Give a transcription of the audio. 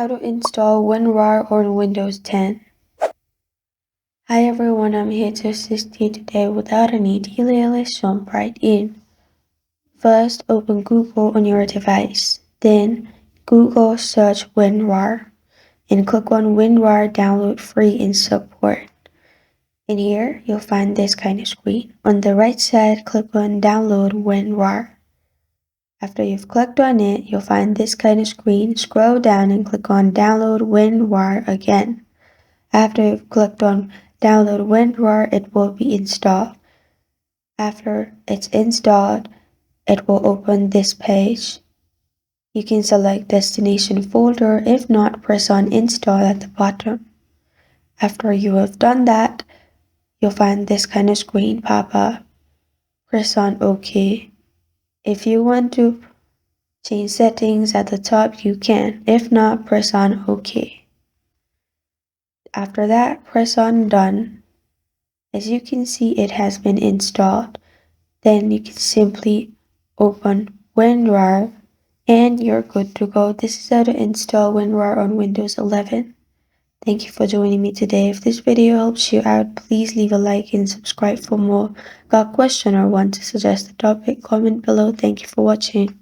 How to install Winrar on Windows 10. Hi everyone, I'm here to assist you today without any delay. Let's jump right in. First, open Google on your device. Then, Google search Winrar and click on Winrar Download Free in Support. In here, you'll find this kind of screen. On the right side, click on Download Winrar. After you've clicked on it, you'll find this kind of screen. Scroll down and click on Download Winrar again. After you've clicked on Download Winrar, it will be installed. After it's installed, it will open this page. You can select Destination Folder. If not, press on Install at the bottom. After you have done that, you'll find this kind of screen pop up. Press on OK. If you want to change settings at the top, you can. If not, press on OK. After that, press on Done. As you can see, it has been installed. Then you can simply open Winrar and you're good to go. This is how to install Winrar on Windows 11. Thank you for joining me today. If this video helps you out, please leave a like and subscribe for more. Got a question or want to suggest a topic? Comment below. Thank you for watching.